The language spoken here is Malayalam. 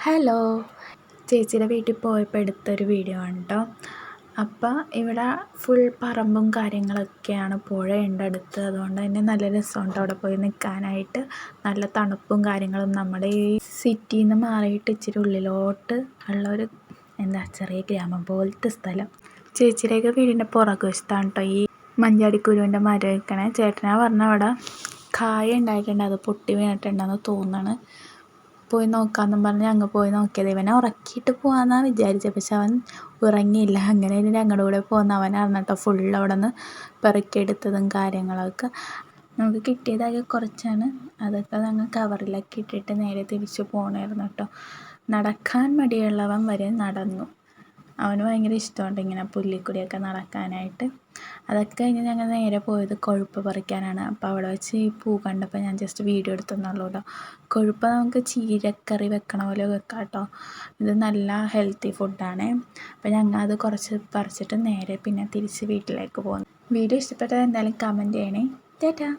ഹലോ, ചേച്ചിയുടെ വീട്ടിൽ പോയപ്പോൾ എടുത്തൊരു വീഡിയോ ആണ് കേട്ടോ. അപ്പോൾ ഇവിടെ ഫുൾ പറമ്പും കാര്യങ്ങളൊക്കെയാണ്, പുഴയുണ്ട് അടുത്ത്. അതുകൊണ്ട് തന്നെ നല്ല രസമുണ്ട് അവിടെ പോയി നിൽക്കാനായിട്ട്. നല്ല തണുപ്പും കാര്യങ്ങളും. നമ്മുടെ ഈ സിറ്റിയിൽ നിന്ന് മാറിയിട്ട് ഇച്ചിരി ഉള്ളിലോട്ട് ഉള്ളൊരു ചെറിയ ഗ്രാമം പോലത്തെ സ്ഥലം. ചേച്ചിയുടെയൊക്കെ വീടിൻ്റെ പുറകുവശത്താണ് കേട്ടോ ഈ മഞ്ചാടിക്കുരുവിൻ്റെ മരം വയ്ക്കണേ. ചേട്ടനാ പറഞ്ഞ അവിടെ കായ ഉണ്ടായിട്ടുണ്ട്, അത് പൊട്ടി വീണിട്ടുണ്ടെന്ന് തോന്നുന്നു. പോയി നോക്കാമെന്നും പറഞ്ഞ് അങ്ങ് പോയി നോക്കിയത്. ഇവനെ ഉറക്കിയിട്ട് പോകാമെന്നാണ് വിചാരിച്ചത്, പക്ഷെ അവൻ ഉറങ്ങിയില്ല. അങ്ങനെ ഞങ്ങളുടെ കൂടെ പോകുന്ന അവനായിരുന്നു കേട്ടോ ഫുള്ള് അവിടെ നിന്ന് പെറുക്കിയെടുത്തതും കാര്യങ്ങളൊക്കെ. നമുക്ക് കിട്ടിയതാകെ കുറച്ചാണ്. അതൊക്കെ ഞങ്ങൾ കവറിലൊക്കെ ഇട്ടിട്ട് നേരെ തിരിച്ച് പോകണമായിരുന്നു കേട്ടോ. നടക്കാൻ മടിയുള്ളവൻ വരെ നടന്നു. അവന് ഭയങ്കര ഇഷ്ടമുണ്ട് ഇങ്ങനെ പുല്ലിക്കൂടിയൊക്കെ നടക്കാനായിട്ട്. അതൊക്കെ കഴിഞ്ഞ് ഞങ്ങൾ നേരെ പോയത് കൊഴുപ്പ് പറിക്കാനാണ്. അപ്പോൾ അവിടെ വെച്ച് ഈ പൂ കണ്ടപ്പോൾ ഞാൻ ജസ്റ്റ് വീഡിയോ എടുത്തെന്നുള്ളൂ കേട്ടോ. കൊഴുപ്പ് നമുക്ക് ചീരക്കറി വെക്കണ പോലെ വെക്കാം കേട്ടോ. ഇത് നല്ല ഹെൽത്തി ഫുഡാണ്. അപ്പോൾ ഞങ്ങൾ അത് കുറച്ച് പറിച്ചിട്ട് നേരെ പിന്നെ തിരിച്ച് വീട്ടിലേക്ക് പോകുന്നു. വീഡിയോ ഇഷ്ടപ്പെട്ടത് എന്തായാലും കമൻറ്റ് ചെയ്യണേ. ടാറ്റാ.